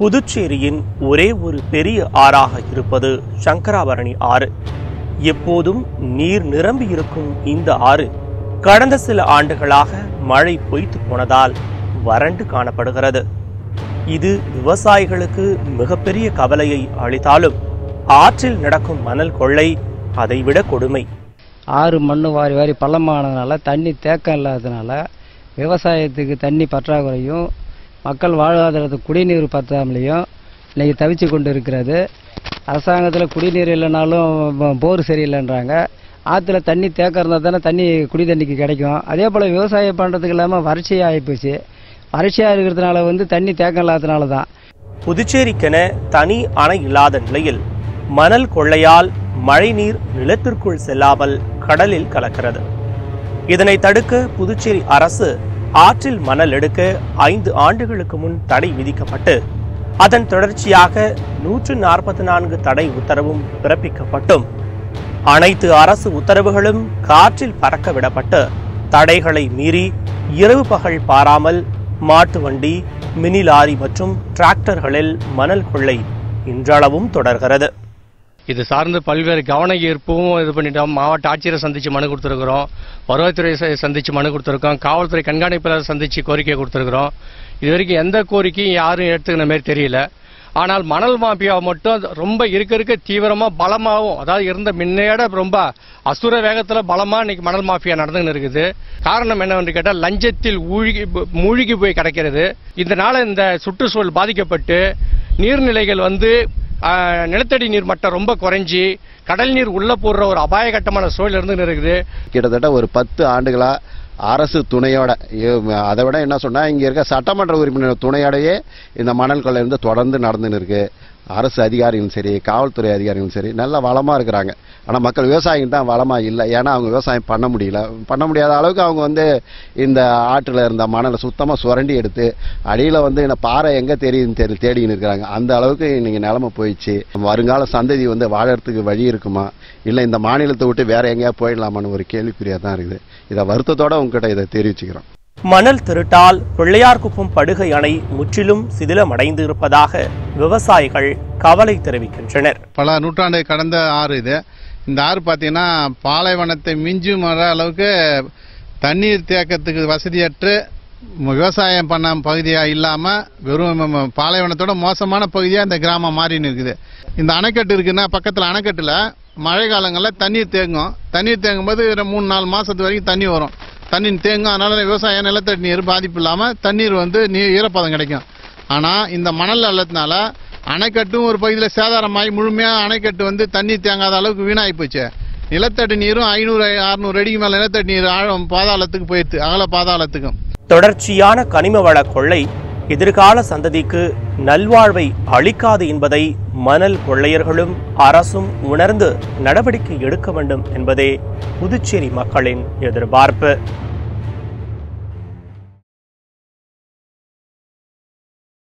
புதுச்சேரியின் ஒரே ஒரு பெரிய ஆறாக இருப்பது சங்கராபரணி ஆறு. எப்போதும் நீர் நிரம்பி இருக்கும் இந்த ஆறு கடந்த சில ஆண்டுகளாக மழை பொய்த்து போனதால் வறண்டு காணப்படுகிறது. இது விவசாயிகளுக்கு மிகப்பெரிய கவலையை அளித்தாலும் ஆற்றில் நடக்கும் மணல் கொள்ளை அதைவிட கொடுமை. ஆறு மண்ணு வாரி வாரி பள்ளமானதுனால தண்ணி தேக்கம் இல்லாததுனால விவசாயத்துக்கு தண்ணி பற்றாக்குறையும் மக்கள் வாழ்வாதாரத்துக்கு குடிநீர் பற்றாமலையும் இன்றைக்கி தவிச்சு கொண்டு இருக்கிறது. அரசாங்கத்தில் குடிநீர் இல்லைனாலும் போர் சரியில்லைன்றாங்க. ஆற்றுல தண்ணி தேக்கம் இருந்தால் தானே தண்ணி குடி தண்ணிக்கு கிடைக்கும். அதே போல் விவசாயம் பண்ணுறதுக்கு இல்லாமல் வறட்சியாக ஆகிப்போச்சு. வறட்சியாக இருக்கிறதுனால தண்ணி தேக்கம் இல்லாததுனால தான். புதுச்சேரிக்கென தனி அணை இல்லாத நிலையில் மணல் கொள்ளையால் மழைநீர் நிலத்திற்குள் செல்லாமல் கடலில் கலக்கிறது. இதனை தடுக்க புதுச்சேரி அரசு ஆற்றில் மணல் எடுக்க 5 ஆண்டுகளுக்கு முன் தடை விதிக்கப்பட்டு அதன் தொடர்ச்சியாக 144 தடை உத்தரவும் பிறப்பிக்கப்பட்டும் அனைத்து அரசு உத்தரவுகளும் காற்றில் பறக்க விடப்பட்டு தடைகளை மீறி இரவு பகல் பாராமல் மாட்டு வண்டி, மினி லாரி மற்றும் டிராக்டர்களில் மணல் கொள்ளை இன்றளவும் தொடர்கிறது. இது சார்ந்து பல்வேறு கவன ஈர்ப்பும் இது பண்ணிட்டோம். மாவட்ட ஆட்சியரை சந்திச்சு மனு கொடுத்துருக்கிறோம், வருவாய்த்துறை சந்திச்சு மனு கொடுத்துருக்கோம், காவல்துறை கண்காணிப்பாளர் சந்திச்சு கோரிக்கை கொடுத்துருக்கிறோம். இது வரைக்கும் எந்த கோரிக்கையும் யாரும் எடுத்துக்கிற மாதிரி தெரியல. ஆனால் மணல் மாஃபியா மட்டும் ரொம்ப இருக்க தீவிரமாக பலமாகவும், அதாவது இருந்த முன்னையோட ரொம்ப அசுர வேகத்தில் பலமாக இன்னைக்கு மணல் மாஃபியா நடந்துன்னு இருக்குது. காரணம் என்னவென்று கேட்டால் லஞ்சத்தில் மூழ்கி போய் கிடக்கிறது. இதனால இந்த சுற்றுச்சூழல் பாதிக்கப்பட்டு நீர்நிலைகள் நிலத்தடி நீர் மட்டம் ரொம்ப குறைஞ்சி கடல் நீர் உள்ள போடுற ஒரு அபாயகட்டமான சூழல் இருந்து இருக்குது. கிட்டத்தட்ட ஒரு 10 ஆண்டுகளா அரசு துணையோட, அதை விட என்ன சொன்னா இங்க இருக்க சட்டமன்ற உறுப்பினர் துணையோடையே இந்த மணல் கொள்ளை தொடர்ந்து நடந்துன்னு இருக்கு. அரசு அதிகாரிகளும் சரி, காவல்துறை அதிகாரிகளும் சரி நல்ல வளமா இருக்கிறாங்க. ஆனா மக்கள் விவசாயிகள் தான் வளமா இல்லை. ஏன்னா அவங்க விவசாயம் பண்ண முடியாத அளவுக்கு அவங்க இந்த ஆற்றுல இருந்த மணலை சுத்தமா சுரண்டி எடுத்து அடியில என்ன பாறை எங்க தெரியுதுன்னு தேடின்னு இருக்கிறாங்க. அந்த அளவுக்கு இன்னைக்கு நிலைமை போயிடுச்சு. வருங்கால சந்ததி வாழறதுக்கு வழி இருக்குமா, இல்ல இந்த மாநிலத்தை விட்டு வேற எங்கேயா போயிடலாமான்னு ஒரு கேள்விக்குறியா தான் இருக்குது. இதை வருத்தத்தோட உங்ககிட்ட இதை தெரிவிச்சுக்கிறோம். மணல் திருட்டால் பிள்ளையார்குப்பம் படுகை அணை முற்றிலும் சிதிலமடைந்து இருப்பதாக விவசாயிகள் கவலை தெரிவிக்கின்றனர். பல நூற்றாண்டு கடந்த ஆறு இது. இந்த ஆறு பார்த்தீங்கன்னா பாலைவனத்தை மிஞ்சும் அளவுக்கு தண்ணீர் தேக்கத்துக்கு வசதியற்று விவசாயம் பண்ண பகுதியாக இல்லாமல் வெறும் பாலைவனத்தோட மோசமான பகுதியாக இந்த கிராமம் மாறின்னு இருக்குது. இந்த அணைக்கட்டு இருக்குன்னா பக்கத்தில் அணைக்கட்டில் மழை காலங்களில் தண்ணீர் தேங்கும். தண்ணீர் தேங்கும் போது 3-4 மாதத்து வரைக்கும் தண்ணி வரும். தண்ணி தேங்கும். அதனால விவசாயம் நிலத்தடி நீர் பாதிப்பு இல்லாமல் தண்ணீர் ஈரப்பதம் கிடைக்கும். ஆனால் இந்த மணல் அள்ளத்தினால அணைக்கட்டும் ஒரு பகுதியில் சேதாரமாகி முழுமையாக அணைக்கட்டு தண்ணீர் தேங்காத அளவுக்கு வீணாகி போச்சு. நிலத்தடி நீரும் 500-600 அடிக்கு மேலே நிலத்தடி நீர் ஆழம் பாதாளத்துக்கு போயிடுது, அகல பாதாளத்துக்கும். தொடர்ச்சியான கனிம வள கொள்ளை எதிர்கால சந்ததிக்கு நல்வாழ்வை அளிக்காது என்பதை மணல் கொள்ளையர்களும் அரசும் உணர்ந்து நடவடிக்கை எடுக்க வேண்டும் என்பதே புதுச்சேரி மக்களின் எதிர்பார்ப்பு.